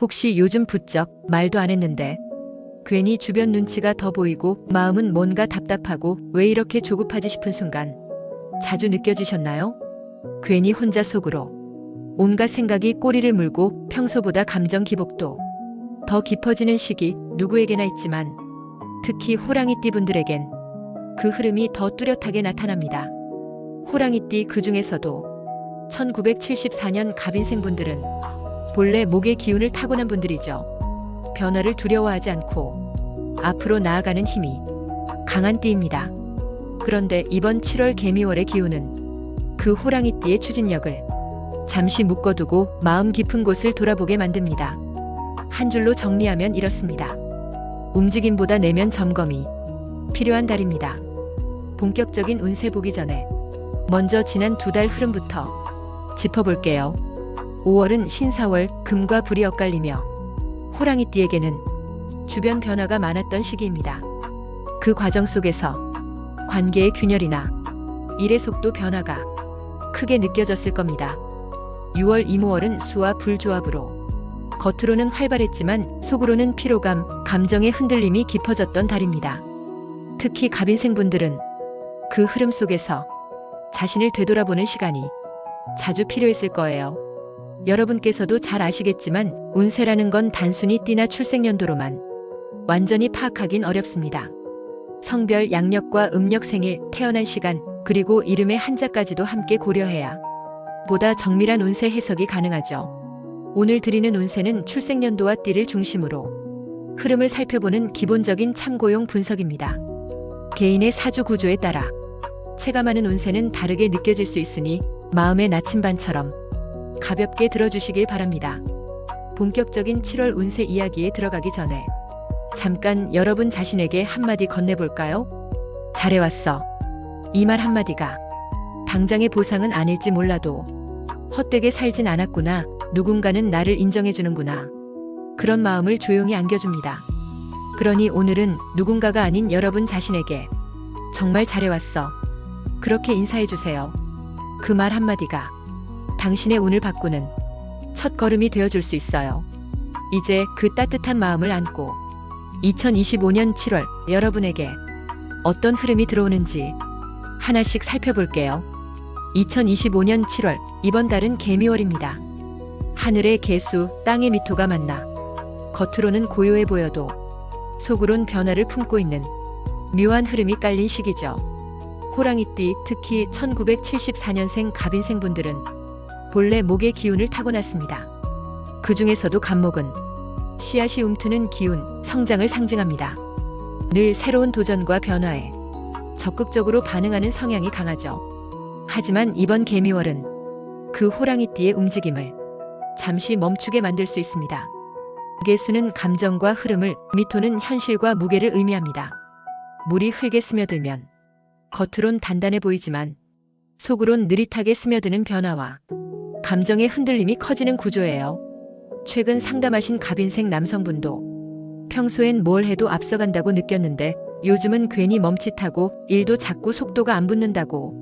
혹시 요즘 부쩍 말도 안 했는데 괜히 주변 눈치가 더 보이고 마음은 뭔가 답답하고 왜 이렇게 조급하지 싶은 순간 자주 느껴지셨나요? 괜히 혼자 속으로 온갖 생각이 꼬리를 물고 평소보다 감정 기복도 더 깊어지는 시기 누구에게나 있지만 특히 호랑이띠 분들에겐 그 흐름이 더 뚜렷하게 나타납니다. 호랑이띠 그 중에서도 1974년 갑인생 분들은 본래 목의 기운을 타고난 분들이죠. 변화를 두려워하지 않고 앞으로 나아가는 힘이 강한 띠입니다. 그런데 이번 7월 개미월의 기운은 그 호랑이띠의 추진력을 잠시 묶어두고 마음 깊은 곳을 돌아보게 만듭니다. 한 줄로 정리하면 이렇습니다. 움직임보다 내면 점검이 필요한 달입니다. 본격적인 운세 보기 전에 먼저 지난 2달 흐름부터 짚어볼게요. 5월은 신사월 금과 불이 엇갈리며 호랑이띠에게는 주변 변화가 많았던 시기입니다. 그 과정 속에서 관계의 균열이나 일의 속도 변화가 크게 느껴졌을 겁니다. 6월 이모월은 수와 불 조합으로 겉으로는 활발했지만 속으로는 피로감, 감정의 흔들림이 깊어졌던 달입니다. 특히 갑인생분들은 그 흐름 속에서 자신을 되돌아보는 시간이 자주 필요했을 거예요. 여러분께서도 잘 아시겠지만 운세라는 건 단순히 띠나 출생연도로만 완전히 파악하긴 어렵습니다. 성별, 양력과 음력, 생일, 태어난 시간, 그리고 이름의 한자까지도 함께 고려해야 보다 정밀한 운세 해석이 가능하죠. 오늘 드리는 운세는 출생연도와 띠를 중심으로 흐름을 살펴보는 기본적인 참고용 분석입니다. 개인의 사주 구조에 따라 체감하는 운세는 다르게 느껴질 수 있으니 마음의 나침반처럼 가볍게 들어주시길 바랍니다. 본격적인 7월 운세 이야기에 들어가기 전에 잠깐 여러분 자신에게 한마디 건네볼까요? 잘해왔어. 이 말 한마디가 당장의 보상은 아닐지 몰라도 헛되게 살진 않았구나. 누군가는 나를 인정해주는구나. 그런 마음을 조용히 안겨줍니다. 그러니 오늘은 누군가가 아닌 여러분 자신에게 정말 잘해왔어. 그렇게 인사해주세요. 그 말 한마디가 당신의 운을 바꾸는 첫 걸음이 되어줄 수 있어요. 이제 그 따뜻한 마음을 안고 2025년 7월 여러분에게 어떤 흐름이 들어오는지 하나씩 살펴볼게요. 2025년 7월 이번 달은 개미월입니다. 하늘의 개수, 땅의 미토가 만나 겉으로는 고요해 보여도 속으론 변화를 품고 있는 묘한 흐름이 깔린 시기죠. 호랑이띠, 특히 1974년생 갑인생분들은 본래 목의 기운을 타고났습니다. 그 중에서도 갑목은 씨앗이 움트는 기운, 성장을 상징합니다. 늘 새로운 도전과 변화에 적극적으로 반응하는 성향이 강하죠. 하지만 이번 개미월은 그 호랑이띠의 움직임을 잠시 멈추게 만들 수 있습니다. 개수는 감정과 흐름을, 미토는 현실과 무게를 의미합니다. 물이 흙에 스며들면 겉으론 단단해 보이지만 속으론 느릿하게 스며드는 변화와 감정의 흔들림이 커지는 구조예요. 최근 상담하신 갑인생 남성분도 평소엔 뭘 해도 앞서간다고 느꼈는데 요즘은 괜히 멈칫하고 일도 자꾸 속도가 안 붙는다고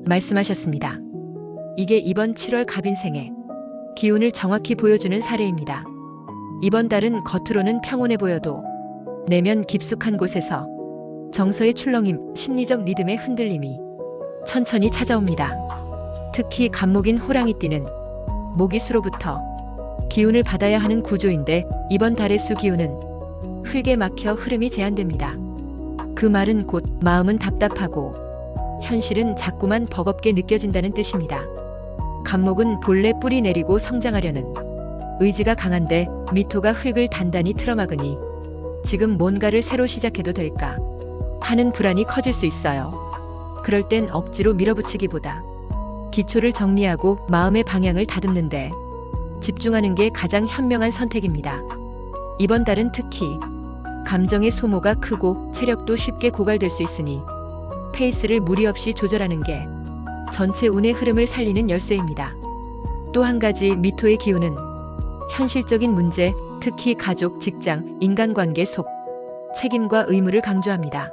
말씀하셨습니다. 이게 이번 7월 갑인생의 기운을 정확히 보여주는 사례입니다. 이번 달은 겉으로는 평온해 보여도 내면 깊숙한 곳에서 정서의 출렁임, 심리적 리듬의 흔들림이 천천히 찾아옵니다. 특히 갑목인 호랑이띠는 목이 수로부터 기운을 받아야 하는 구조인데 이번 달의 수 기운은 흙에 막혀 흐름이 제한됩니다. 그 말은 곧 마음은 답답하고 현실은 자꾸만 버겁게 느껴진다는 뜻입니다. 갑목은 본래 뿌리 내리고 성장하려는 의지가 강한데 미토가 흙을 단단히 틀어막으니 지금 뭔가를 새로 시작해도 될까 하는 불안이 커질 수 있어요. 그럴 땐 억지로 밀어붙이기보다 기초를 정리하고 마음의 방향을 다듬는데 집중하는 게 가장 현명한 선택입니다. 이번 달은 특히 감정의 소모가 크고 체력도 쉽게 고갈될 수 있으니 페이스를 무리 없이 조절하는 게 전체 운의 흐름을 살리는 열쇠입니다. 또 한 가지 미토의 기운은 현실적인 문제, 특히 가족, 직장, 인간관계 속 책임과 의무를 강조합니다.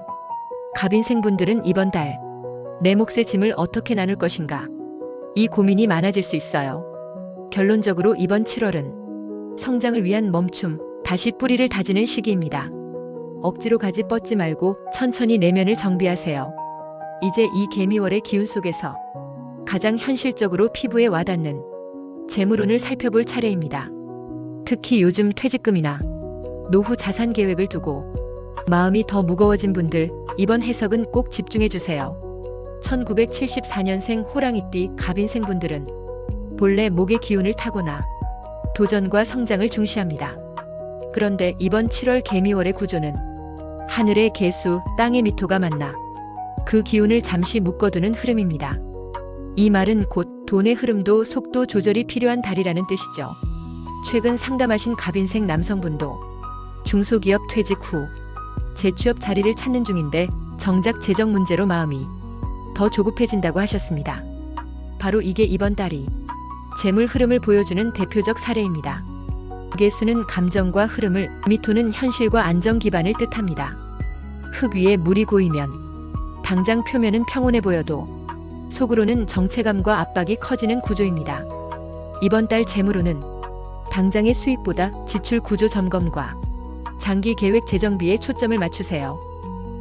갑인생분들은 이번 달 내 몫의 짐을 어떻게 나눌 것인가 이 고민이 많아질 수 있어요. 결론적으로 이번 7월은 성장을 위한 멈춤, 다시 뿌리를 다지는 시기입니다. 억지로 가지 뻗지 말고 천천히 내면을 정비하세요. 이제 이 개미월의 기운 속에서 가장 현실적으로 피부에 와닿는 재물운을 살펴볼 차례입니다. 특히 요즘 퇴직금이나 노후 자산 계획을 두고 마음이 더 무거워진 분들, 이번 해석은 꼭 집중해 주세요. 1974년생 호랑이띠 갑인생 분들은 본래 목의 기운을 타고나 도전과 성장을 중시합니다. 그런데 이번 7월 개미월의 구조는 하늘의 개수, 땅의 미토가 만나 그 기운을 잠시 묶어두는 흐름입니다. 이 말은 곧 돈의 흐름도 속도 조절이 필요한 달이라는 뜻이죠. 최근 상담하신 갑인생 남성분도 중소기업 퇴직 후 재취업 자리를 찾는 중인데 정작 재정 문제로 마음이 더 조급해진다고 하셨습니다. 바로 이게 이번 달이 재물 흐름을 보여주는 대표적 사례입니다. 개수는 감정과 흐름을, 미토는 현실과 안정 기반을 뜻합니다. 흙 위에 물이 고이면 당장 표면은 평온해 보여도 속으로는 정체감과 압박이 커지는 구조입니다. 이번 달 재물운은 당장의 수익보다 지출 구조 점검과 장기 계획 재정비에 초점을 맞추세요.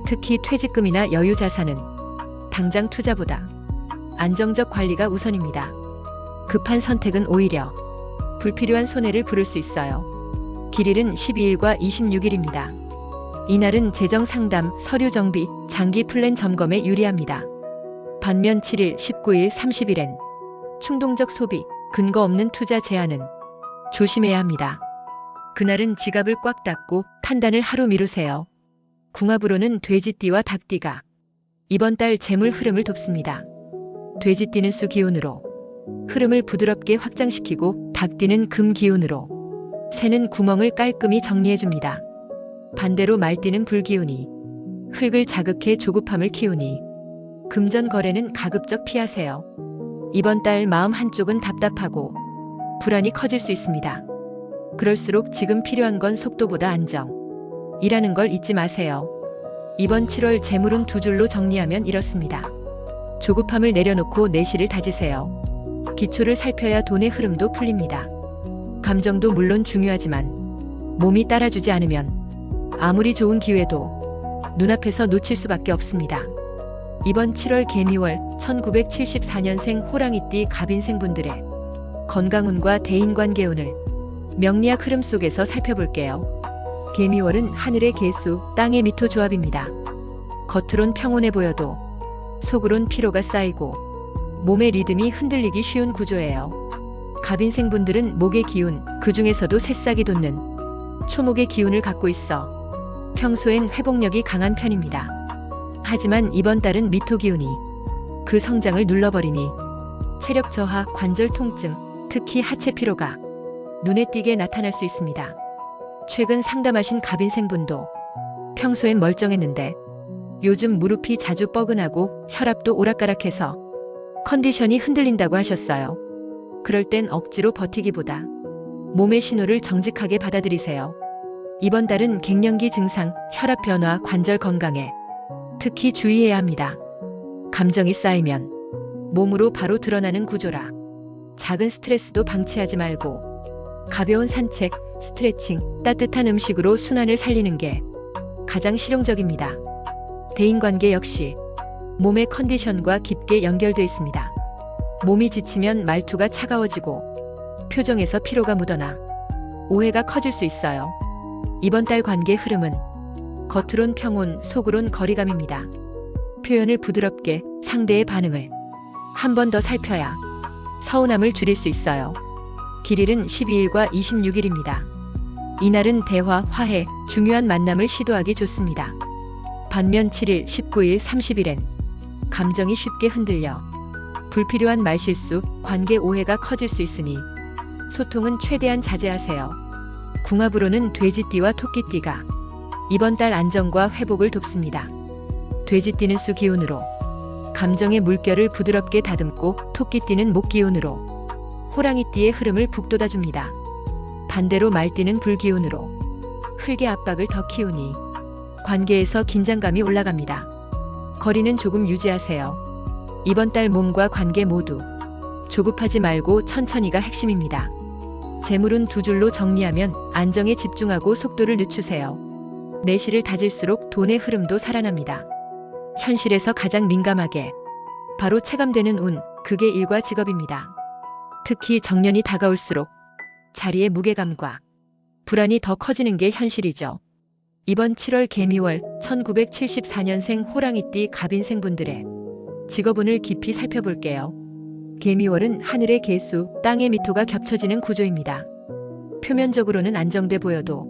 특히 퇴직금이나 여유 자산은 당장 투자보다 안정적 관리가 우선입니다. 급한 선택은 오히려 불필요한 손해를 부를 수 있어요. 길일은 12일과 26일입니다. 이날은 재정 상담, 서류 정비, 장기 플랜 점검에 유리합니다. 반면 7일, 19일, 30일엔 충동적 소비, 근거 없는 투자 제한은 조심해야 합니다. 그날은 지갑을 꽉 닫고 판단을 하루 미루세요. 궁합으로는 돼지띠와 닭띠가 이번 달 재물 흐름을 돕습니다. 돼지띠는 수 기운으로 흐름을 부드럽게 확장시키고 닭띠는 금 기운으로 새는 구멍을 깔끔히 정리해줍니다. 반대로 말띠는 불 기운이 흙을 자극해 조급함을 키우니 금전 거래는 가급적 피하세요. 이번 달 마음 한쪽은 답답하고 불안이 커질 수 있습니다. 그럴수록 지금 필요한 건 속도보다 안정이라는 걸 잊지 마세요. 이번 7월 재물운 두 줄로 정리하면 이렇습니다. 조급함을 내려놓고 내실을 다지세요. 기초를 살펴야 돈의 흐름도 풀립니다. 감정도 물론 중요하지만 몸이 따라주지 않으면 아무리 좋은 기회도 눈앞에서 놓칠 수밖에 없습니다. 이번 7월 개미월 1974년생 호랑이띠 갑인생 분들의 건강운과 대인관계운을 명리학 흐름 속에서 살펴볼게요. 개미월은 하늘의 개수, 땅의 미토 조합입니다. 겉으론 평온해 보여도 속으론 피로가 쌓이고 몸의 리듬이 흔들리기 쉬운 구조예요. 갑인생 분들은 목의 기운, 그 중에서도 새싹이 돋는 초목의 기운을 갖고 있어 평소엔 회복력이 강한 편입니다. 하지만 이번 달은 미토 기운이 그 성장을 눌러버리니 체력 저하, 관절 통증, 특히 하체 피로가 눈에 띄게 나타날 수 있습니다. 최근 상담하신 갑인생분도 평소엔 멀쩡했는데 요즘 무릎이 자주 뻐근하고 혈압도 오락가락해서 컨디션이 흔들린다고 하셨어요. 그럴 땐 억지로 버티기보다 몸의 신호를 정직하게 받아들이세요. 이번 달은 갱년기 증상, 혈압 변화, 관절 건강에 특히 주의해야 합니다. 감정이 쌓이면 몸으로 바로 드러나는 구조라 작은 스트레스도 방치하지 말고 가벼운 산책, 스트레칭, 따뜻한 음식으로 순환을 살리는 게 가장 실용적입니다. 대인관계 역시 몸의 컨디션과 깊게 연결돼 있습니다. 몸이 지치면 말투가 차가워지고 표정에서 피로가 묻어나 오해가 커질 수 있어요. 이번 달 관계 흐름은 겉으론 평온, 속으론 거리감입니다. 표현을 부드럽게 상대의 반응을 한 번 더 살펴야 서운함을 줄일 수 있어요. 길일은 12일과 26일입니다. 이날은 대화, 화해, 중요한 만남을 시도하기 좋습니다. 반면 7일, 19일, 30일엔 감정이 쉽게 흔들려 불필요한 말실수, 관계 오해가 커질 수 있으니 소통은 최대한 자제하세요. 궁합으로는 돼지띠와 토끼띠가 이번 달 안정과 회복을 돕습니다. 돼지띠는 수 기운으로 감정의 물결을 부드럽게 다듬고 토끼띠는 목 기운으로 호랑이띠의 흐름을 북돋아줍니다. 반대로 말띠는 불 기운으로 흙의 압박을 더 키우니 관계에서 긴장감이 올라갑니다. 거리는 조금 유지하세요. 이번 달 몸과 관계 모두 조급하지 말고 천천히가 핵심입니다. 재물운 두 줄로 정리하면 안정에 집중하고 속도를 늦추세요. 내실을 다질수록 돈의 흐름도 살아납니다. 현실에서 가장 민감하게 바로 체감되는 운, 그게 일과 직업입니다. 특히 정년이 다가올수록 자리의 무게감과 불안이 더 커지는 게 현실이죠. 이번 7월 개미월 1974년생 호랑이띠 갑인생분들의 직업운을 깊이 살펴볼게요. 개미월은 하늘의 개수, 땅의 미토가 겹쳐지는 구조입니다. 표면적으로는 안정돼 보여도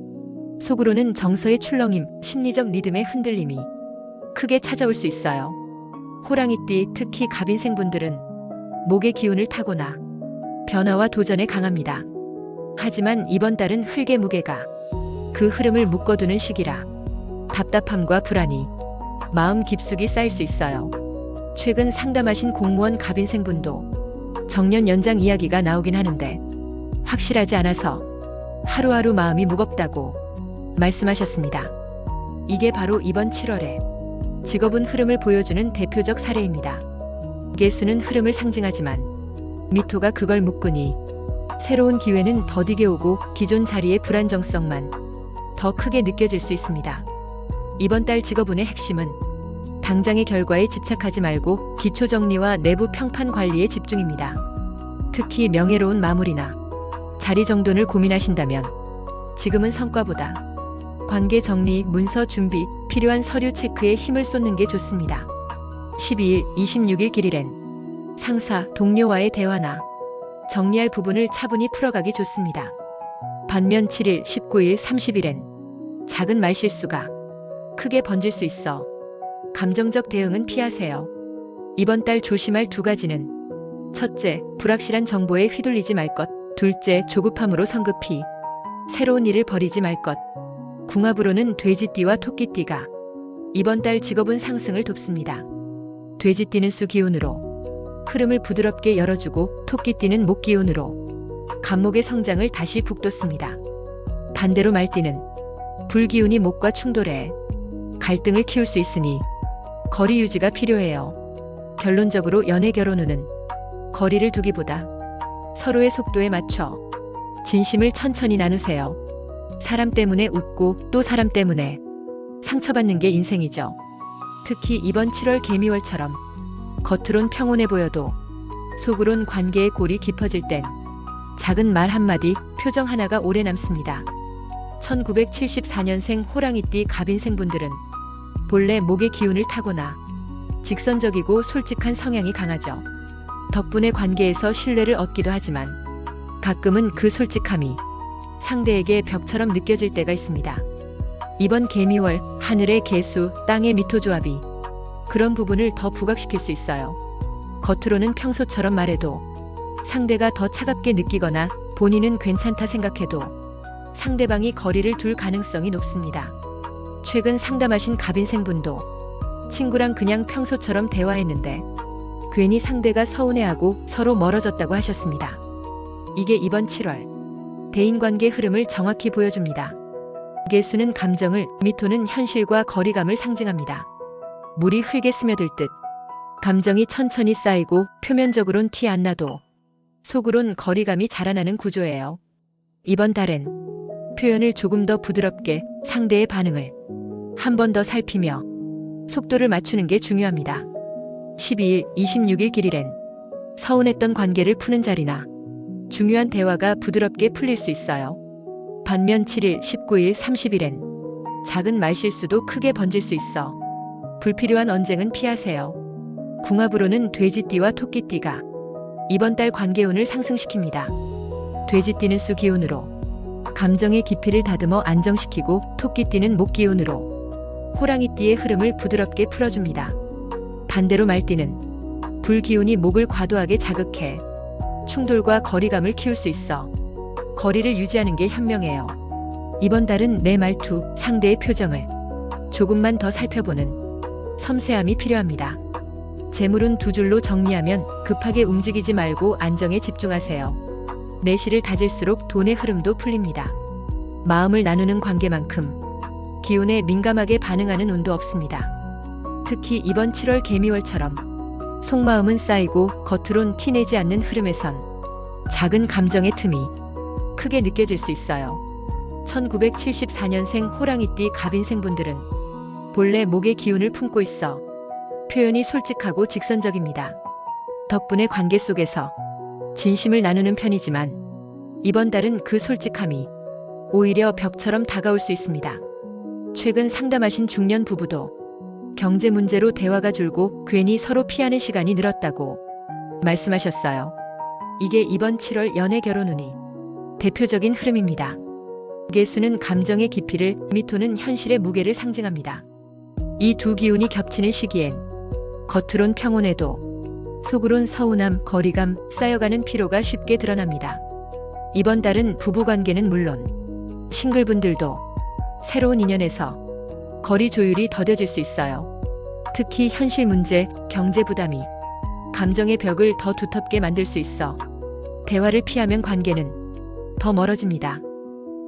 속으로는 정서의 출렁임, 심리적 리듬의 흔들림이 크게 찾아올 수 있어요. 호랑이띠, 특히 갑인생분들은 목의 기운을 타고나 변화와 도전에 강합니다. 하지만 이번 달은 흙의 무게가 그 흐름을 묶어두는 시기라 답답함과 불안이 마음 깊숙이 쌓일 수 있어요. 최근 상담하신 공무원 갑인생분도 정년 연장 이야기가 나오긴 하는데 확실하지 않아서 하루하루 마음이 무겁다고 말씀하셨습니다. 이게 바로 이번 7월에 직업운 흐름을 보여주는 대표적 사례입니다. 개수는 흐름을 상징하지만 미토가 그걸 묶으니 새로운 기회는 더디게 오고 기존 자리의 불안정성만 더 크게 느껴질 수 있습니다. 이번 달 직업운의 핵심은 당장의 결과에 집착하지 말고 기초 정리와 내부 평판 관리에 집중입니다. 특히 명예로운 마무리나 자리 정돈을 고민하신다면 지금은 성과보다 관계 정리, 문서 준비, 필요한 서류 체크에 힘을 쏟는 게 좋습니다. 12일, 26일 길일엔 상사, 동료와의 대화나 정리할 부분을 차분히 풀어가기 좋습니다. 반면 7일, 19일, 30일엔 작은 말실수가 크게 번질 수 있어 감정적 대응은 피하세요. 이번 달 조심할 두 가지는 첫째, 불확실한 정보에 휘둘리지 말 것. 둘째, 조급함으로 성급히 새로운 일을 벌이지 말 것. 궁합으로는 돼지띠와 토끼띠가 이번 달 직업운 상승을 돕습니다. 돼지띠는 수 기운으로 흐름을 부드럽게 열어주고 토끼띠는 목 기운으로 간목의 성장을 다시 북돋습니다. 반대로 말띠는 불 기운이 목과 충돌해 갈등을 키울 수 있으니 거리 유지가 필요해요. 결론적으로 연애 결혼 운은 거리를 두기보다 서로의 속도에 맞춰 진심을 천천히 나누세요. 사람 때문에 웃고 또 사람 때문에 상처받는 게 인생이죠. 특히 이번 7월 개미월처럼 겉으론 평온해 보여도 속으론 관계의 골이 깊어질 땐 작은 말 한마디, 표정 하나가 오래 남습니다. 1974년생 호랑이띠 갑인생분들은 본래 목의 기운을 타고나 직선적이고 솔직한 성향이 강하죠. 덕분에 관계에서 신뢰를 얻기도 하지만 가끔은 그 솔직함이 상대에게 벽처럼 느껴질 때가 있습니다. 이번 개미월 하늘의 개수, 땅의 미토 조합이 그런 부분을 더 부각시킬 수 있어요. 겉으로는 평소처럼 말해도 상대가 더 차갑게 느끼거나 본인은 괜찮다 생각해도 상대방이 거리를 둘 가능성이 높습니다. 최근 상담하신 갑인생분도 친구랑 그냥 평소처럼 대화했는데 괜히 상대가 서운해하고 서로 멀어졌다고 하셨습니다. 이게 이번 7월 대인관계 흐름을 정확히 보여줍니다. 개수는 감정을, 미토는 현실과 거리감을 상징합니다. 물이 흙에 스며들 듯 감정이 천천히 쌓이고 표면적으론 티 안 나도 속으론 거리감이 자라나는 구조예요. 이번 달엔 표현을 조금 더 부드럽게 상대의 반응을 한 번 더 살피며 속도를 맞추는 게 중요합니다. 12일, 26일 길일엔 서운했던 관계를 푸는 자리나 중요한 대화가 부드럽게 풀릴 수 있어요. 반면 7일, 19일, 30일엔 작은 말실수도 크게 번질 수 있어 불필요한 언쟁은 피하세요. 궁합으로는 돼지띠와 토끼띠가 이번 달 관계운을 상승시킵니다. 돼지띠는 수 기운으로 감정의 깊이를 다듬어 안정시키고 토끼띠는 목 기운으로 호랑이띠의 흐름을 부드럽게 풀어줍니다. 반대로 말띠는 불 기운이 목을 과도하게 자극해 충돌과 거리감을 키울 수 있어 거리를 유지하는 게 현명해요. 이번 달은 내 말투, 상대의 표정을 조금만 더 살펴보는 섬세함이 필요합니다. 재물운 두 줄로 정리하면 급하게 움직이지 말고 안정에 집중하세요. 내실을 다질수록 돈의 흐름도 풀립니다. 마음을 나누는 관계만큼 기운에 민감하게 반응하는 운도 없습니다. 특히 이번 7월 개미월처럼 속마음은 쌓이고 겉으론 티내지 않는 흐름에선 작은 감정의 틈이 크게 느껴질 수 있어요. 1974년생 호랑이띠 갑인생분들은 본래 목의 기운을 품고 있어 표현이 솔직하고 직선적입니다. 덕분에 관계 속에서 진심을 나누는 편이지만 이번 달은 그 솔직함이 오히려 벽처럼 다가올 수 있습니다. 최근 상담하신 중년 부부도 경제 문제로 대화가 줄고 괜히 서로 피하는 시간이 늘었다고 말씀하셨어요. 이게 이번 7월 연애 결혼 운이 대표적인 흐름입니다. 개수는 감정의 깊이를, 미토는 현실의 무게를 상징합니다. 이 두 기운이 겹치는 시기엔 겉으론 평온해도 속으론 서운함, 거리감, 쌓여가는 피로가 쉽게 드러납니다. 이번 달은 부부관계는 물론 싱글분들도 새로운 인연에서 거리 조율이 더뎌질 수 있어요. 특히 현실 문제, 경제 부담이 감정의 벽을 더 두텁게 만들 수 있어 대화를 피하면 관계는 더 멀어집니다.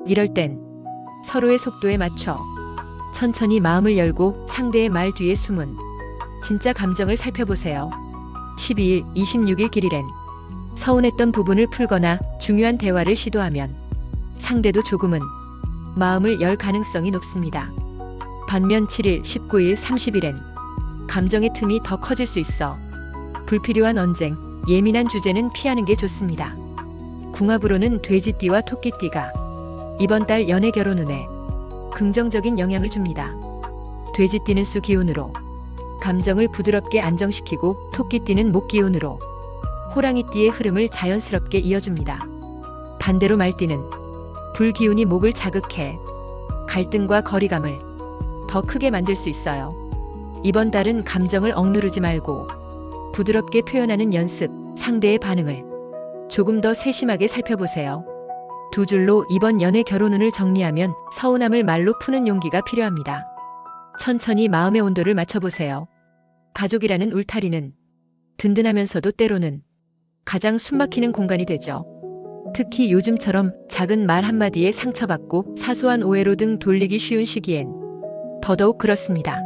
이럴 땐 서로의 속도에 맞춰 천천히 마음을 열고 상대의 말 뒤에 숨은 진짜 감정을 살펴보세요. 12일, 26일 길일엔 서운했던 부분을 풀거나 중요한 대화를 시도하면 상대도 조금은 마음을 열 가능성이 높습니다. 반면 7일, 19일, 30일엔 감정의 틈이 더 커질 수 있어 불필요한 언쟁, 예민한 주제는 피하는 게 좋습니다. 궁합으로는 돼지띠와 토끼띠가 이번 달 연애 결혼 운에 긍정적인 영향을 줍니다. 돼지띠는 수 기운으로 감정을 부드럽게 안정시키고 토끼띠는 목 기운으로 호랑이띠의 흐름을 자연스럽게 이어줍니다. 반대로 말띠는 불 기운이 목을 자극해 갈등과 거리감을 더 크게 만들 수 있어요. 이번 달은 감정을 억누르지 말고 부드럽게 표현하는 연습, 상대의 반응을 조금 더 세심하게 살펴보세요. 두 줄로 이번 연애 결혼 운을 정리하면 서운함을 말로 푸는 용기가 필요합니다. 천천히 마음의 온도를 맞춰보세요. 가족이라는 울타리는 든든하면서도 때로는 가장 숨막히는 공간이 되죠. 특히 요즘처럼 작은 말 한마디에 상처받고 사소한 오해로 등 돌리기 쉬운 시기엔 더더욱 그렇습니다.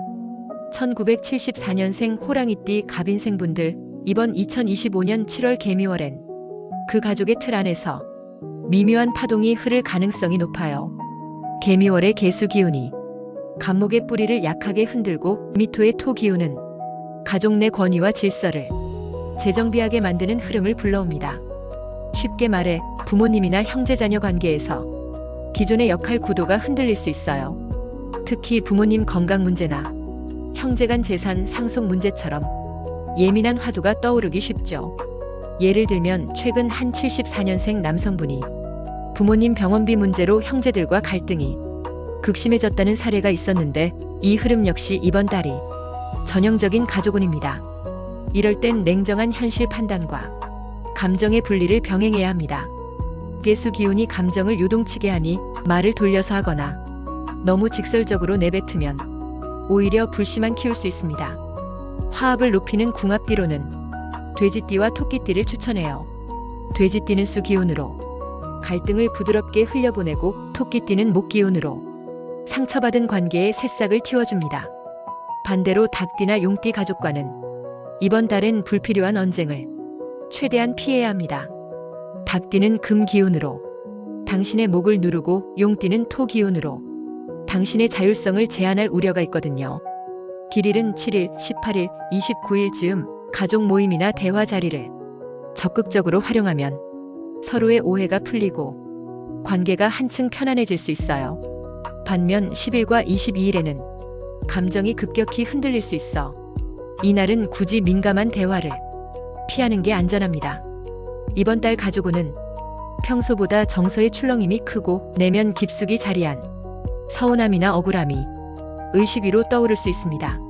1974년생 호랑이띠 갑인생분들, 이번 2025년 7월 개미월엔 그 가족의 틀 안에서 미묘한 파동이 흐를 가능성이 높아요. 개미월의 개수 기운이 갑목의 뿌리를 약하게 흔들고 미토의 토 기운은 가족 내 권위와 질서를 재정비하게 만드는 흐름을 불러옵니다. 쉽게 말해 부모님이나 형제자녀 관계에서 기존의 역할 구도가 흔들릴 수 있어요. 특히 부모님 건강 문제나 형제 간 재산 상속 문제처럼 예민한 화두가 떠오르기 쉽죠. 예를 들면 최근 한 74년생 남성분이 부모님 병원비 문제로 형제들과 갈등이 극심해졌다는 사례가 있었는데, 이 흐름 역시 이번 달이 전형적인 가족운입니다. 이럴 땐 냉정한 현실 판단과 감정의 분리를 병행해야 합니다. 개수 기운이 감정을 요동치게 하니 말을 돌려서 하거나 너무 직설적으로 내뱉으면 오히려 불씨만 키울 수 있습니다. 화합을 높이는 궁합띠로는 돼지띠와 토끼띠를 추천해요. 돼지띠는 수 기운으로 갈등을 부드럽게 흘려보내고 토끼띠는 목 기운으로 상처받은 관계에 새싹을 틔워줍니다. 반대로 닭띠나 용띠 가족과는 이번 달엔 불필요한 언쟁을 최대한 피해야 합니다. 닭띠는 금 기운으로 당신의 목을 누르고 용띠는 토 기운으로 당신의 자율성을 제한할 우려가 있거든요. 길일은 7일, 18일, 29일 즈음 가족 모임이나 대화 자리를 적극적으로 활용하면 서로의 오해가 풀리고 관계가 한층 편안해질 수 있어요. 반면 10일과 22일에는 감정이 급격히 흔들릴 수 있어 이날은 굳이 민감한 대화를 피하는 게 안전합니다. 이번 달 가족운은 평소보다 정서의 출렁임이 크고 내면 깊숙이 자리한 서운함이나 억울함이 의식 위로 떠오를 수 있습니다.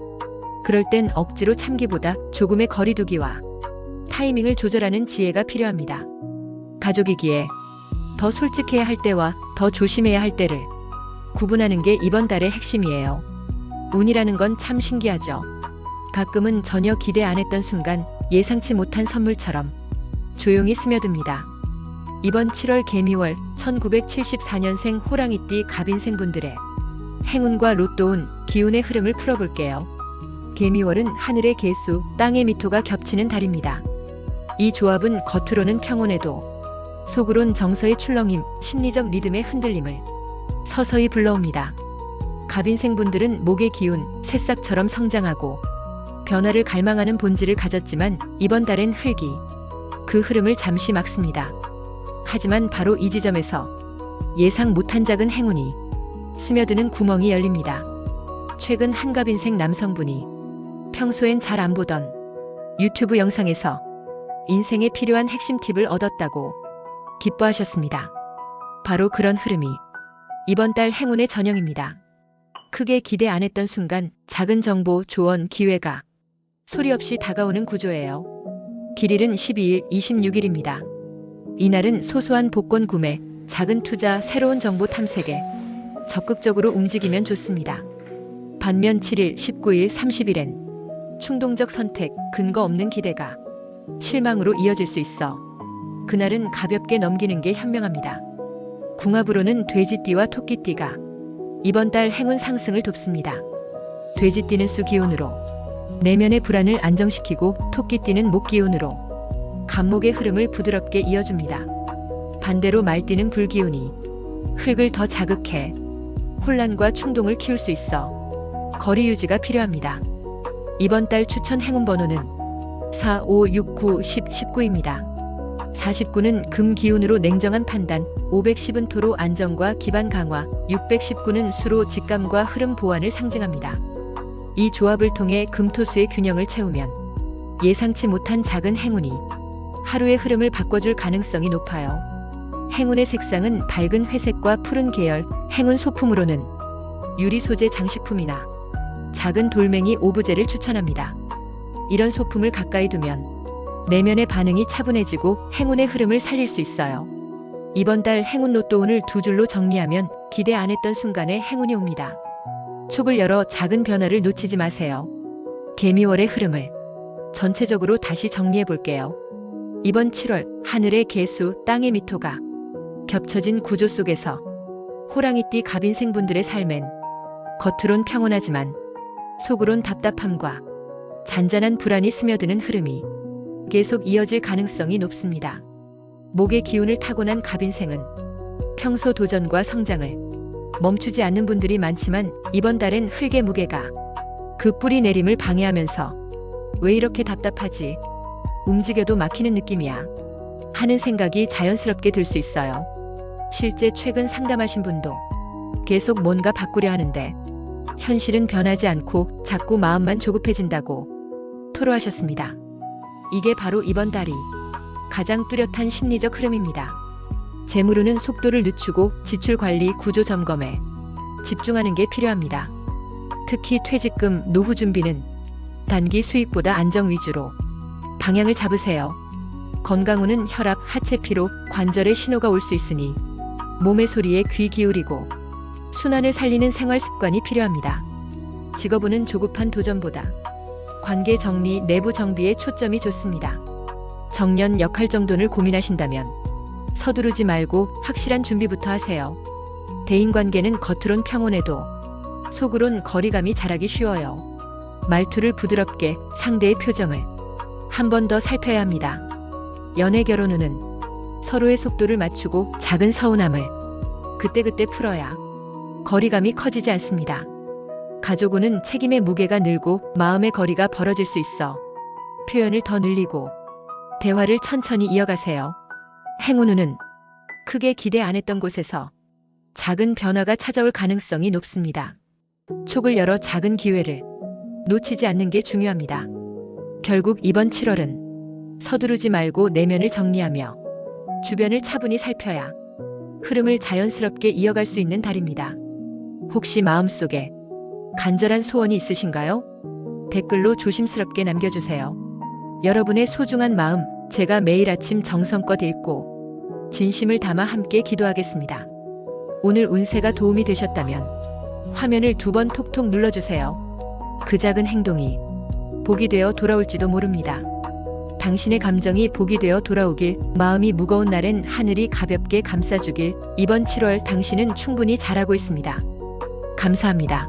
그럴 땐 억지로 참기보다 조금의 거리두기와 타이밍을 조절하는 지혜가 필요합니다. 가족이기에 더 솔직해야 할 때와 더 조심해야 할 때를 구분하는 게 이번 달의 핵심이에요. 운이라는 건 참 신기하죠. 가끔은 전혀 기대 안 했던 순간 예상치 못한 선물처럼 조용히 스며듭니다. 이번 7월 개미월 1974년생 호랑이띠 갑인생분들의 행운과 로또운, 기운의 흐름을 풀어볼게요. 개미월은 하늘의 개수, 땅의 미토가 겹치는 달입니다. 이 조합은 겉으로는 평온해도 속으론 정서의 출렁임, 심리적 리듬의 흔들림을 서서히 불러옵니다. 갑인생분들은 목의 기운, 새싹처럼 성장하고 변화를 갈망하는 본질을 가졌지만 이번 달엔 흙이 그 흐름을 잠시 막습니다. 하지만 바로 이 지점에서 예상 못한 작은 행운이 스며드는 구멍이 열립니다. 최근 한 갑인생 남성분이 평소엔 잘 안 보던 유튜브 영상에서 인생에 필요한 핵심 팁을 얻었다고 기뻐하셨습니다. 바로 그런 흐름이 이번 달 행운의 전형입니다. 크게 기대 안 했던 순간 작은 정보, 조언, 기회가 소리 없이 다가오는 구조예요. 길일은 12일, 26일입니다. 이날은 소소한 복권 구매, 작은 투자, 새로운 정보 탐색에 적극적으로 움직이면 좋습니다. 반면 7일, 19일, 30일엔 충동적 선택, 근거 없는 기대가 실망으로 이어질 수 있어 그날은 가볍게 넘기는 게 현명합니다. 궁합으로는 돼지띠와 토끼띠가 이번 달 행운 상승을 돕습니다. 돼지띠는 수 기운으로 내면의 불안을 안정시키고 토끼띠는 목 기운으로 간목의 흐름을 부드럽게 이어줍니다. 반대로 말띠는 불 기운이 흙을 더 자극해 혼란과 충동을 키울 수 있어 거리 유지가 필요합니다. 이번 달 추천 행운 번호는 4, 5, 6, 9, 10, 19입니다. 49는 금 기운으로 냉정한 판단, 510은 토로 안정과 기반 강화, 619는 수로 직감과 흐름 보완을 상징합니다. 이 조합을 통해 금토수의 균형을 채우면 예상치 못한 작은 행운이 하루의 흐름을 바꿔줄 가능성이 높아요. 행운의 색상은 밝은 회색과 푸른 계열, 행운 소품으로는 유리 소재 장식품이나 작은 돌멩이 오브제를 추천합니다. 이런 소품을 가까이 두면 내면의 반응이 차분해지고 행운의 흐름을 살릴 수 있어요. 이번 달 행운 로또운을 두 줄로 정리하면 기대 안 했던 순간에 행운이 옵니다. 촉을 열어 작은 변화를 놓치지 마세요. 개미월의 흐름을 전체적으로 다시 정리해 볼게요. 이번 7월 하늘의 개수, 땅의 미토가 겹쳐진 구조 속에서 호랑이띠 갑인생분들의 삶엔 겉으론 평온하지만 속으론 답답함과 잔잔한 불안이 스며드는 흐름이 계속 이어질 가능성이 높습니다. 목의 기운을 타고난 갑인생은 평소 도전과 성장을 멈추지 않는 분들이 많지만 이번 달엔 흙의 무게가 그 뿌리 내림을 방해하면서 왜 이렇게 답답하지? 움직여도 막히는 느낌이야. 하는 생각이 자연스럽게 들 수 있어요. 실제 최근 상담하신 분도 계속 뭔가 바꾸려 하는데 현실은 변하지 않고 자꾸 마음만 조급해진다고 토로하셨습니다. 이게 바로 이번 달이 가장 뚜렷한 심리적 흐름입니다. 재물운은 속도를 늦추고 지출 관리, 구조 점검에 집중하는 게 필요합니다. 특히 퇴직금, 노후 준비는 단기 수익보다 안정 위주로 방향을 잡으세요. 건강운은 혈압, 하체 피로, 관절의 신호가 올 수 있으니 몸의 소리에 귀 기울이고 순환을 살리는 생활 습관이 필요합니다. 직업운은 조급한 도전보다 관계 정리, 내부 정비에 초점이 좋습니다. 정년, 역할 정돈을 고민하신다면 서두르지 말고 확실한 준비부터 하세요. 대인관계는 겉으론 평온해도 속으론 거리감이 자라기 쉬워요. 말투를 부드럽게, 상대의 표정을 한 번 더 살펴야 합니다. 연애, 결혼운은 서로의 속도를 맞추고 작은 서운함을 그때그때 풀어야 거리감이 커지지 않습니다. 가족운은 책임의 무게가 늘고 마음의 거리가 벌어질 수 있어 표현을 더 늘리고 대화를 천천히 이어가세요. 행운운은 크게 기대 안 했던 곳에서 작은 변화가 찾아올 가능성이 높습니다. 촉을 열어 작은 기회를 놓치지 않는 게 중요합니다. 결국 이번 7월은 서두르지 말고 내면을 정리하며 주변을 차분히 살펴야 흐름을 자연스럽게 이어갈 수 있는 달입니다. 혹시 마음속에 간절한 소원이 있으신가요? 댓글로 조심스럽게 남겨주세요. 여러분의 소중한 마음, 제가 매일 아침 정성껏 읽고 진심을 담아 함께 기도하겠습니다. 오늘 운세가 도움이 되셨다면 화면을 2번 톡톡 눌러주세요. 그 작은 행동이 복이 되어 돌아올지도 모릅니다. 당신의 감정이 복이 되어 돌아오길, 마음이 무거운 날엔 하늘이 가볍게 감싸주길, 이번 7월 당신은 충분히 잘하고 있습니다. 감사합니다.